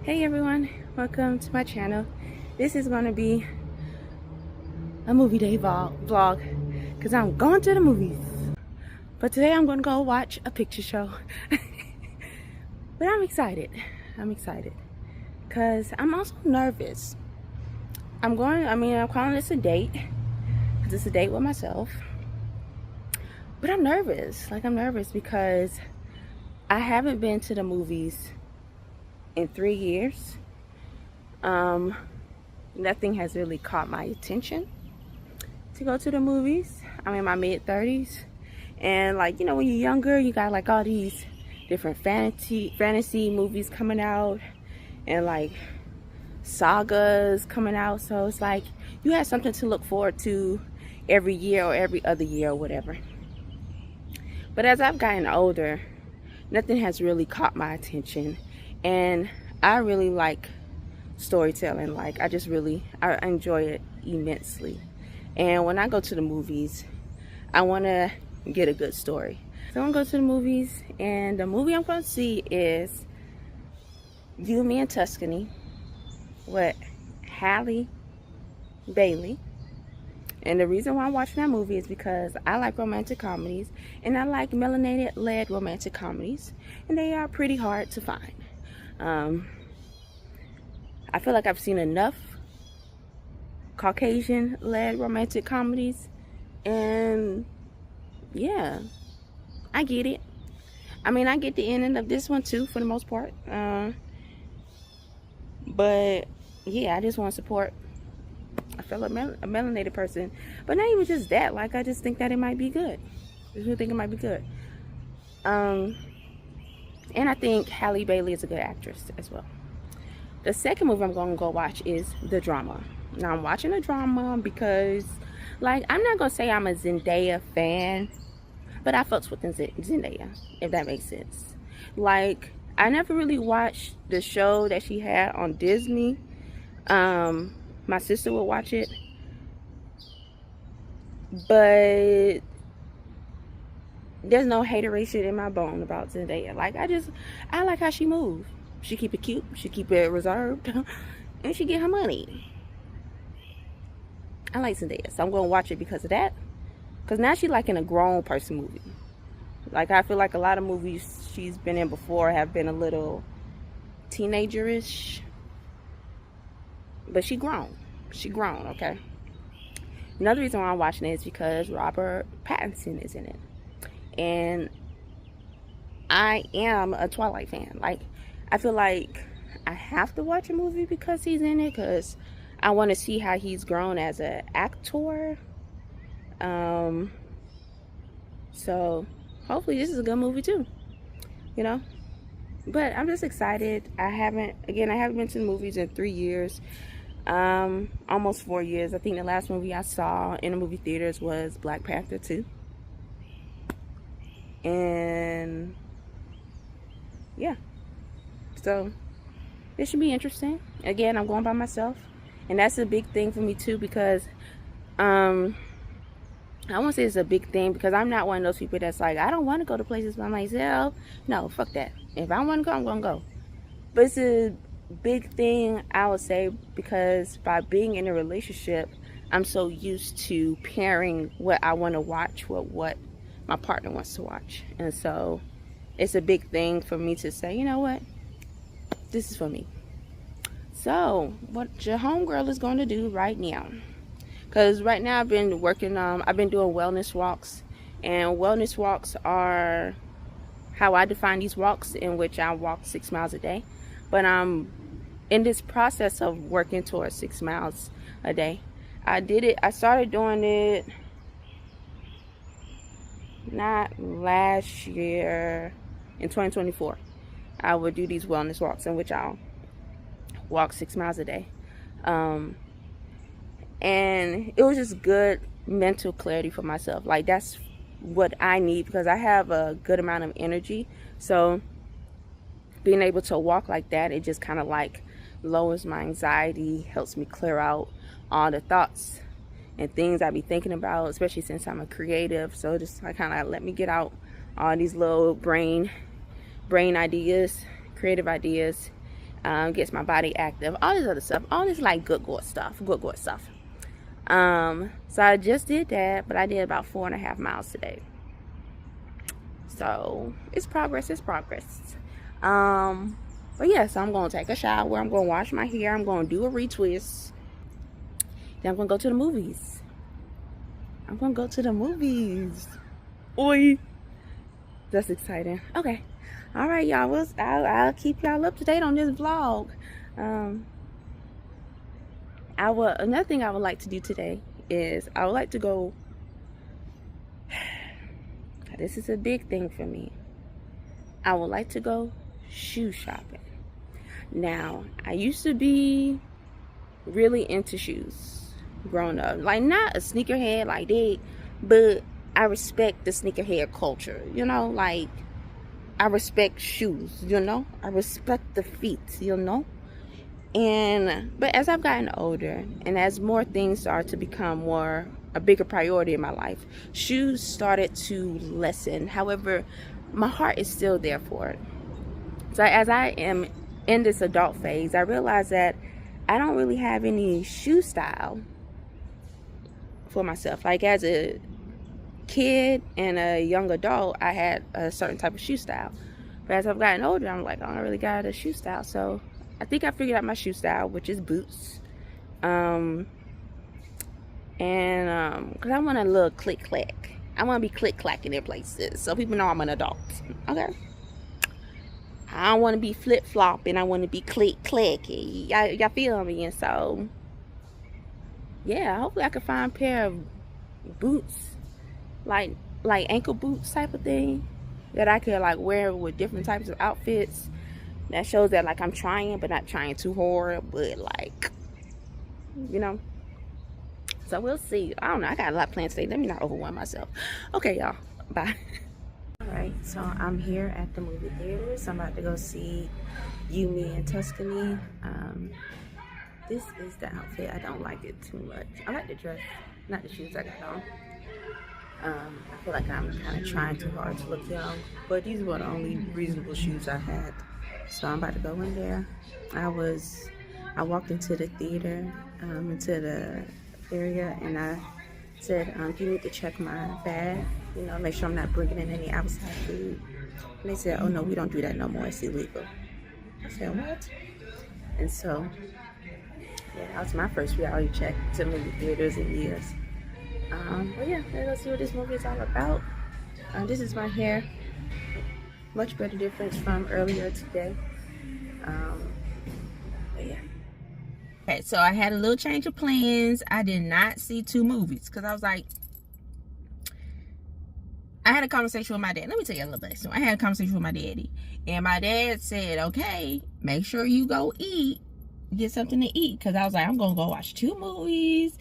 Hey everyone, welcome to my channel. This is going to be a movie day vlog because I'm going to the movies. But today I'm going to go watch a picture show. But I'm excited. I'm excited because I'm also nervous. I'm calling this a date because it's a date with myself. But I'm nervous. I'm nervous because I haven't been to the movies in 3 years. Nothing has really caught my attention to go to the movies. I'm in my mid-30s, and when you're younger, you got all these different fantasy movies coming out, and sagas coming out. So it's like you have something to look forward to every year or every other year or whatever. But as I've gotten older, nothing has really caught my attention, and I really like storytelling. I enjoy it immensely. And when I go to the movies, I want to get a good story. So I'm going to go to the movies, and the movie I'm going to see is You, Me, and Tuscany with Halle Bailey. And the reason why I'm watching that movie is because I like romantic comedies, and I like melanated-led romantic comedies, and they are pretty hard to find. I feel like I've seen enough Caucasian-led romantic comedies, and yeah, I get it. I get the ending of this one too, for the most part. But yeah, I just want to support a fellow melanated person. But not even just that. I just think that it might be good. I just think it might be good. And I think Halle Bailey is a good actress as well. The second movie I'm going to go watch is The Drama. Now, I'm watching The Drama because, I'm not going to say I'm a Zendaya fan, but I fucks with Zendaya, if that makes sense. I never really watched the show that she had on Disney. My sister would watch it, but there's no hateration in my bone about Zendaya. I like how she moves. She keep it cute, she keep it reserved, and she get her money. I like Zendaya, so I'm going to watch it because of that. Because now she's in a grown person movie. I feel like a lot of movies she's been in before have been a little teenagerish. But she grown. She grown, okay? Another reason why I'm watching it is because Robert Pattinson is in it. And I am a Twilight fan. I feel like I have to watch a movie because he's in it, because I want to see how he's grown as an actor. So hopefully this is a good movie too, but I'm just excited. I haven't been to the movies in 3 years, almost 4 years. I think the last movie I saw in the movie theaters was Black Panther 2. And yeah, so it should be interesting. Again, I'm going by myself, and that's a big thing for me too, because I won't say it's a big thing, because I'm not one of those people that's I don't want to go to places by myself. No, fuck that. If I want to go, I'm going to go. But it's a big thing, I would say, because by being in a relationship, I'm so used to pairing what I want to watch with what my partner wants to watch. And so it's a big thing for me to say, you know what? This is for me. So what your homegirl is going to do right now, because right now I've been doing wellness walks, and wellness walks are how I define these walks, in which I walk 6 miles a day. But I'm in this process of working towards 6 miles a day. I started doing it not last year, in 2024. I would do these wellness walks in which I'll walk 6 miles a day. And it was just good mental clarity for myself. That's what I need, because I have a good amount of energy. So being able to walk like that, it just kind of lowers my anxiety, helps me clear out all the thoughts and things I be thinking about, especially since I'm a creative. So just kind of let me get out all these little brain ideas, creative ideas, gets my body active, all this other stuff, all this like good stuff. So I just did that, but I did about 4.5 miles today. So it's progress. But yeah, so I'm gonna take a shower, I'm gonna wash my hair, I'm gonna do a retwist, then I'm gonna go to the movies. Oi, that's exciting. Okay, all right, y'all. I'll keep y'all up to date on this vlog. Another thing I would like to do today is I would like to go. This is a big thing for me. I would like to go shoe shopping. Now, I used to be really into shoes growing up. Like, not a sneakerhead like that, but I respect the sneakerhead culture. You know, like, I respect shoes, you know? I respect the feet, you know? But as I've gotten older and as more things start to become a bigger priority in my life, shoes started to lessen. However, my heart is still there for it. So as I am in this adult phase, I realize that I don't really have any shoe style for myself. Like, as a kid and a young adult, I had a certain type of shoe style. But as I've gotten older, I'm like, I don't really got a shoe style. So I think I figured out my shoe style, which is boots. Because I want a little click-clack. I want to be click-clacking in places so people know I'm an adult. Okay? I don't want to be flip-flopping. I want to be click-clacky. Y'all feel me? And so, yeah, hopefully I can find a pair of boots, like ankle boots type of thing, that I could like wear with different types of outfits. That shows that like I'm trying, but not trying too hard, but like, you know. So we'll see. I don't know. I got a lot planned today. Let me not overwhelm myself. Okay, y'all. Bye. Alright, so I'm here at the movie theater. So I'm about to go see You, Me, and Tuscany. This is the outfit. I don't like it too much. I like the dress, not the shoes I got on. I feel like I'm kind of trying too hard to look young, but these were the only reasonable shoes I had. So I'm about to go in there. I walked into the theater, into the area, and I said, you need to check my bag, you know, make sure I'm not bringing in any outside food. And they said, oh no, we don't do that no more, it's illegal. I said, what? And so, yeah, that was my first reality check to movie theaters in years. But yeah, let's see what this movie is all about. This is my hair. Much better difference from earlier today. But yeah. Okay, so I had a little change of plans. I did not see 2 movies because I was like, I had a conversation with my dad. Let me tell you a little bit. So I had a conversation with my daddy, and my dad said, okay, make sure you go eat, get something to eat, because I was like, I'm gonna go watch 2 movies.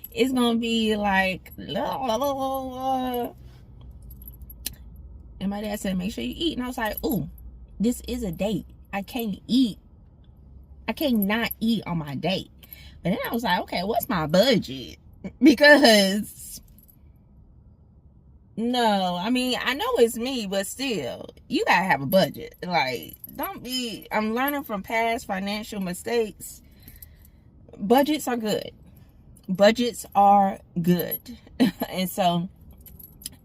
It's gonna be like, and my dad said, make sure you eat. And I was like, ooh, this is a date. I can't eat. I can't not eat on my date. But then I was like, okay, what's my budget? Because, no, I mean, I know it's me, but still, you gotta have a budget. Like, I'm learning from past financial mistakes. Budgets are good.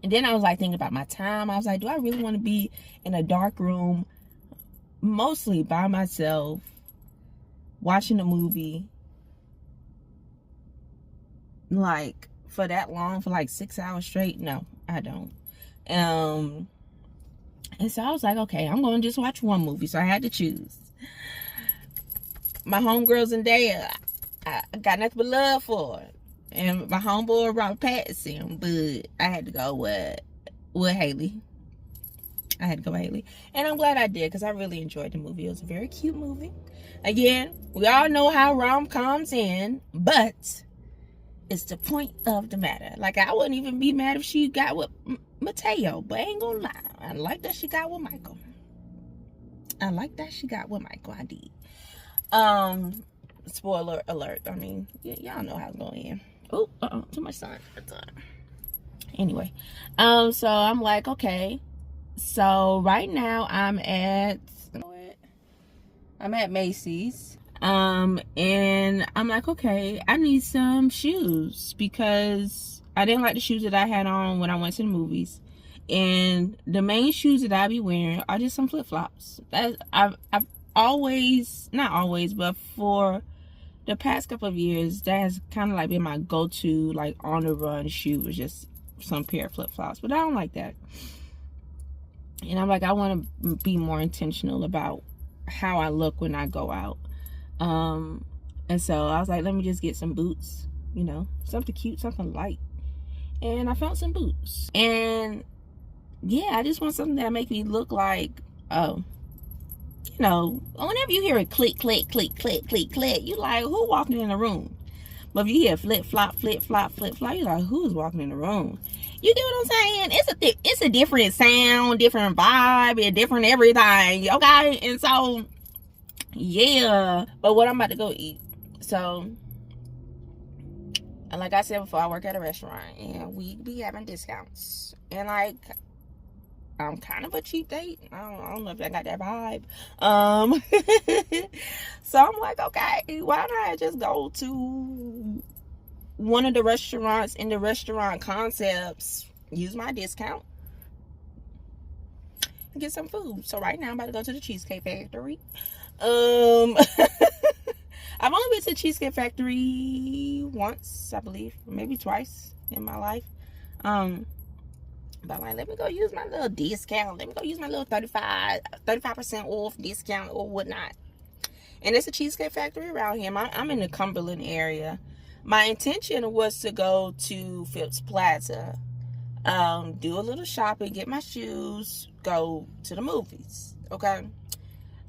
And then I was like thinking about my time. I was like, do I really want to be in a dark room, mostly by myself, watching a movie like for that long, for like 6 hours straight? No, I don't. And so I was like, okay, I'm going to just watch one movie. So I had to choose. My homegirls and Daya, I got nothing but love for it. And my homeboy Robert Pattinson, but I had to go with Haley. I had to go with Haley. And I'm glad I did, because I really enjoyed the movie. It was a very cute movie. Again, we all know how rom-coms end, but it's the point of the matter. Like, I wouldn't even be mad if she got with Mateo, but I ain't gonna lie. I like that she got with Michael. I did. Spoiler alert. I mean, y'all know how it's going to end. Oh, too much sun. Anyway, so I'm like, okay. So right now I'm at I'm at Macy's. And I'm like, okay, I need some shoes because I didn't like the shoes that I had on when I went to the movies. And the main shoes that I be wearing are just some flip-flops. I've always, not always, but for the past couple of years, that has kind of like been my go-to, like on the run shoe, was just some pair of flip-flops. But I don't like that. And I'm like, I want to be more intentional about how I look when I go out. And so I was like, let me just get some boots, you know, something cute, something light. And I found some boots. And yeah, I just want something that make me look like, oh, you know, whenever you hear a click, click, click, click, click, click, you like, who walking in the room? But if you hear flip, flop, flip, flop, flip, flop, you're like, who's walking in the room? You get what I'm saying? It's a different sound, different vibe, and different everything, okay? And so, yeah. But what I'm about to go eat. So, and like I said before, I work at a restaurant, and we be having discounts. And like, I'm kind of a cheap date. I don't know if I got that vibe. So I'm like, okay, why not just go to one of the restaurants in the restaurant concepts, use my discount, and get some food. So right now I'm about to go to the Cheesecake Factory. I've only been to Cheesecake Factory once, I believe, maybe twice in my life. But I'm like, let me go use my little discount. Let me go use my little 35% off discount or whatnot. And it's a Cheesecake Factory around here. I'm in the Cumberland area. My intention was to go to Phipps Plaza, do a little shopping, get my shoes, go to the movies. Okay.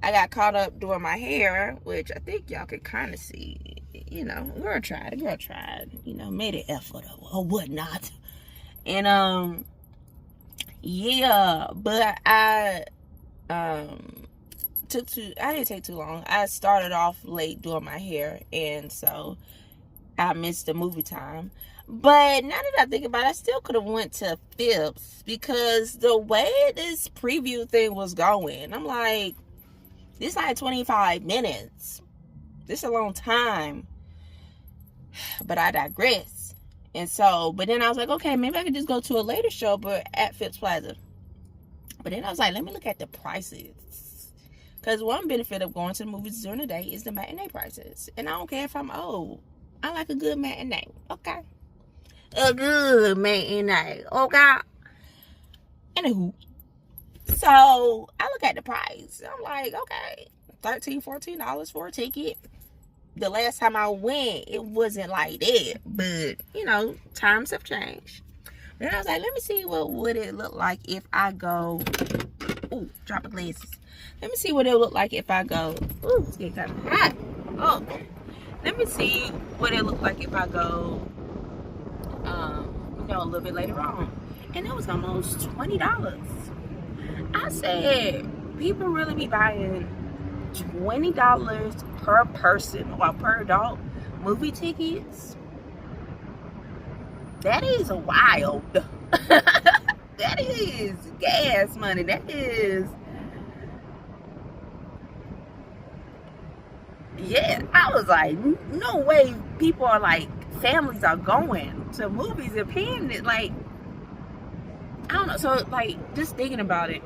I got caught up doing my hair, which I think y'all could kind of see. You know, girl tried. You know, made an effort or whatnot. And yeah, but I didn't take too long. I started off late doing my hair, and so I missed the movie time. But now that I think about it, I still could have went to Phipps, because the way this preview thing was going, I'm like, this like 25 minutes. This is a long time. But I digress. And so, but then I was like, okay, maybe I could just go to a later show, but at Phipps Plaza. But then I was like, let me look at the prices. Because one benefit of going to the movies during the day is the matinee prices. And I don't care if I'm old. I like a good matinee. Okay. A good matinee. Okay. Anywho. So, I look at the price. I'm like, okay, $13, $14 for a ticket. The last time I went, it wasn't like that. But, you know, times have changed. Then I was like, let me see what would it look like if I go. Ooh, dropping glasses. Let me see what it look like if I go. Ooh, it's getting kind of hot. Oh, let me see what it look like if I go, you know, a little bit later on. And it was almost $20. I said, people really be buying $20 per person or per adult movie tickets. That is wild. That is gas money. That is, yeah. I was like, no way people are like, families are going to movies and paying it. Like, I don't know. So like, just thinking about it.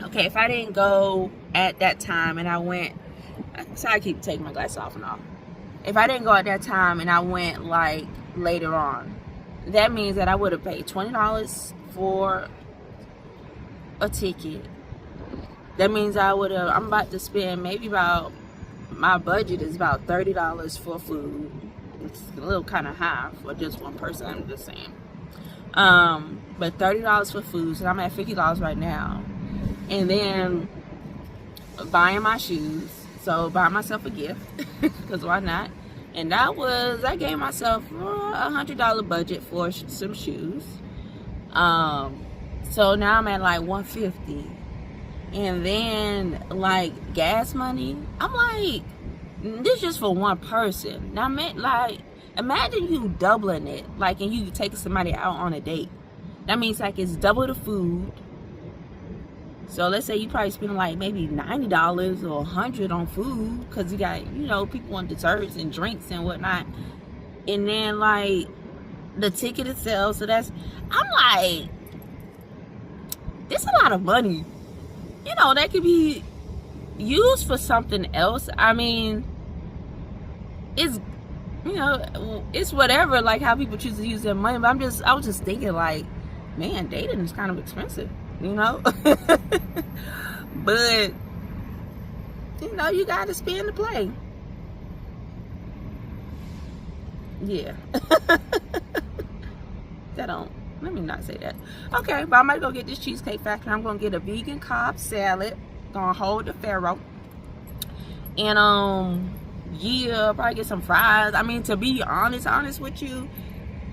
Okay, if I didn't go at that time and I went, sorry, I keep taking my glasses off and off. If I didn't go at that time and I went like later on, that means that I would have paid $20 for a ticket. That means I'm about to spend maybe about, my budget is about $30 for food. It's a little kind of high for just one person, I'm just saying. But $30 for food, so I'm at $50 right now. And then buying my shoes, so buy myself a gift, because why not? And I gave myself a $100 budget for some shoes. So now I'm at like $150. And then like gas money, I'm like, this is just for one person. Now, like, imagine you doubling it, like, and you taking somebody out on a date. That means like it's double the food, So let's say you probably spend like maybe $90 or $100 on food, because you got, you know, people want desserts and drinks and whatnot. And then like the ticket itself, so that's, I'm like, this a lot of money. You know, that could be used for something else. I mean, it's, you know, it's whatever, like how people choose to use their money. But I was just thinking like, man, dating is kind of expensive, you know. But you know, you gotta spend to play. Yeah. That don't, let me not say that. Okay, but I might go get this Cheesecake Factory. I'm gonna get a vegan Cobb salad, gonna hold the Pharaoh, and yeah, probably get some fries. I mean, to be honest with you,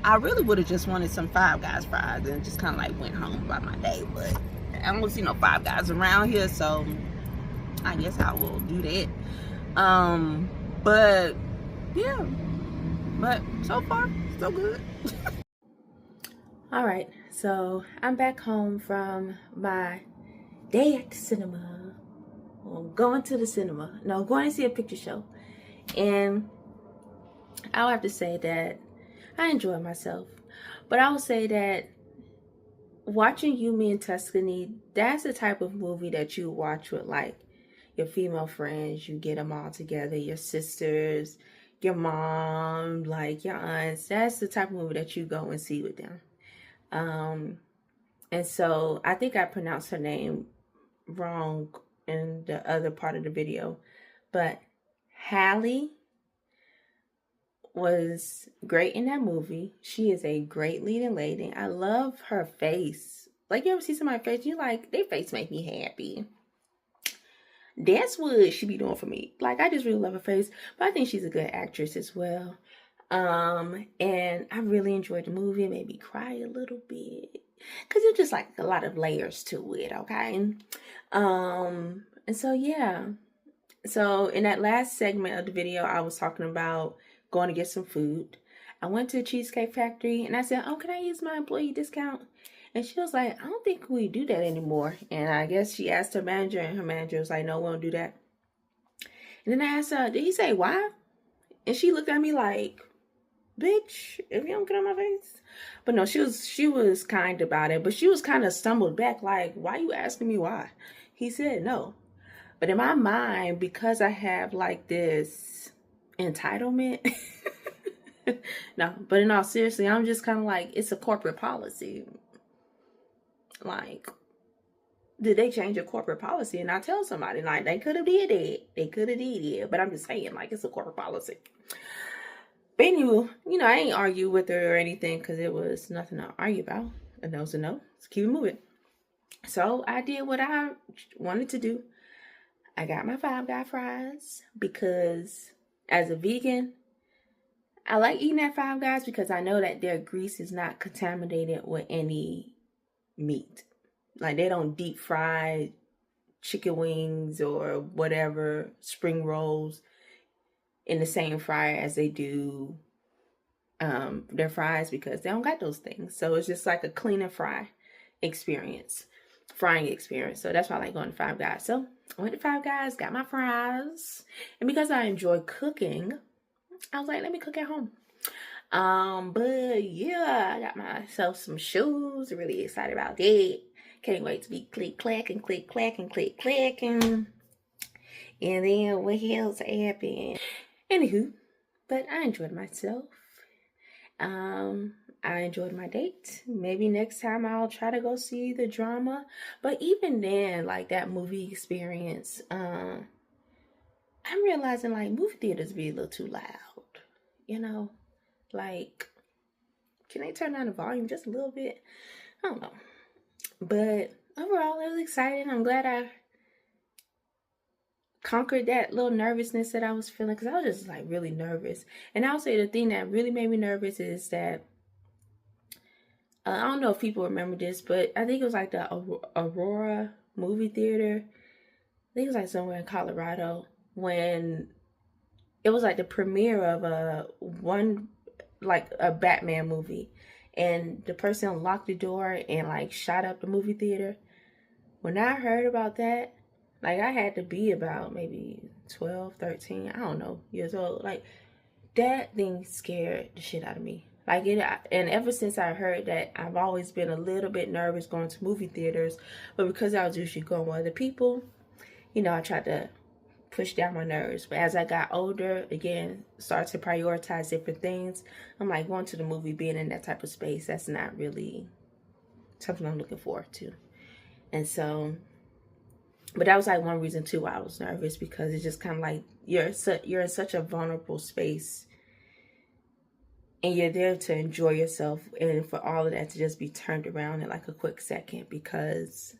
I really would have just wanted some Five Guys fries and just kind of like went home about my day. But I don't see no Five Guys around here, so I guess I will do that. But yeah, but so far so good. All right, so I'm back home from my day at the cinema. Well, going to the cinema. No, going to see a picture show. And I'll have to say that I enjoyed myself. But I will say that watching You, Me, and Tuscany, that's the type of movie that you watch with like your female friends. You get them all together, your sisters, your mom, like your aunts. That's the type of movie that you go and see with them. And so I think I pronounced her name wrong in the other part of the video, but Halle was great in that movie. She is a great leading lady. I love her face. Like, you ever see somebody's face, you like, their face make me happy. That's what she be doing for me. Like, I just really love her face, but I think she's a good actress as well. And I really enjoyed the movie. It made me cry a little bit, because it's just like a lot of layers to it, okay? And so yeah. So in that last segment of the video, I was talking about going to get some food. I went to the Cheesecake Factory and I said, oh, can I use my employee discount? And she was like, I don't think we do that anymore. And I guess she asked her manager, and her manager was like, no, we don't do that. And then I asked her, did he say why? And she looked at me like, bitch, if you don't get on my face. But no, she was kind about it, but she was kind of stumbled back like, why you asking me why? He said no. But in my mind, because I have like this entitlement, no, but in all seriously, I'm just kind of like, it's a corporate policy. Like, did they change a corporate policy? And I tell somebody, like, they could have did it. They could have did it. But I'm just saying, like, it's a corporate policy. But anyway, you know, I ain't argue with her or anything, because it was nothing to argue about. A no's a no. Let's keep it moving. So I did what I wanted to do. I got my Five Guys fries, because as a vegan, I like eating at Five Guys because I know that their grease is not contaminated with any meat. Like, they don't deep fry chicken wings or whatever, spring rolls, in the same fryer as they do their fries, because they don't got those things. So it's just like a cleaner frying experience. So that's why I like going to Five Guys. So I went to Five Guys, got my fries. And because I enjoy cooking, I was like, let me cook at home. But yeah, I got myself some shoes. Really excited about that. Can't wait to be click-clacking, click-clacking, click-clacking. And then what else happened? Anywho, but I enjoyed myself. I enjoyed my date. Maybe next time I'll try to go see the drama. But even then, like, that movie experience, I'm realizing, like, movie theaters be a little too loud. You know? Like, can they turn down the volume just a little bit? I don't know. But overall, it was exciting. I'm glad I conquered that little nervousness that I was feeling, because I was just like really nervous. And I'll say the thing that really made me nervous is that I don't know if people remember this, but I think it was like the Aurora movie theater. I think it was like somewhere in Colorado, when it was like the premiere of a Batman movie, and the person locked the door and like shot up the movie theater. When I heard about that, like I had to be about maybe 12, 13, I don't know, years old. Like that thing scared the shit out of me. Like it, and ever since I heard that, I've always been a little bit nervous going to movie theaters. But because I was usually going with other people, you know, I tried to push down my nerves. But as I got older, again, started to prioritize different things. I'm like, going to the movie, being in that type of space, that's not really something I'm looking forward to. And so, but that was like one reason too why I was nervous, because it's just kind of like you're in such a vulnerable space, and you're there to enjoy yourself, and for all of that to just be turned around in like a quick second, because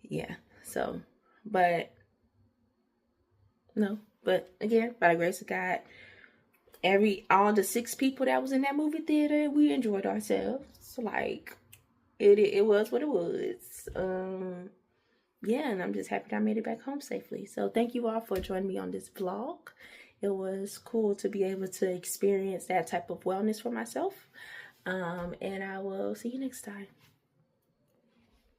yeah. So, but no, but again, by the grace of God, all the 6 people that was in that movie theater, we enjoyed ourselves. Like it was what it was. Yeah, and I'm just happy that I made it back home safely. So thank you all for joining me on this vlog. It was cool to be able to experience that type of wellness for myself. And I will see you next time.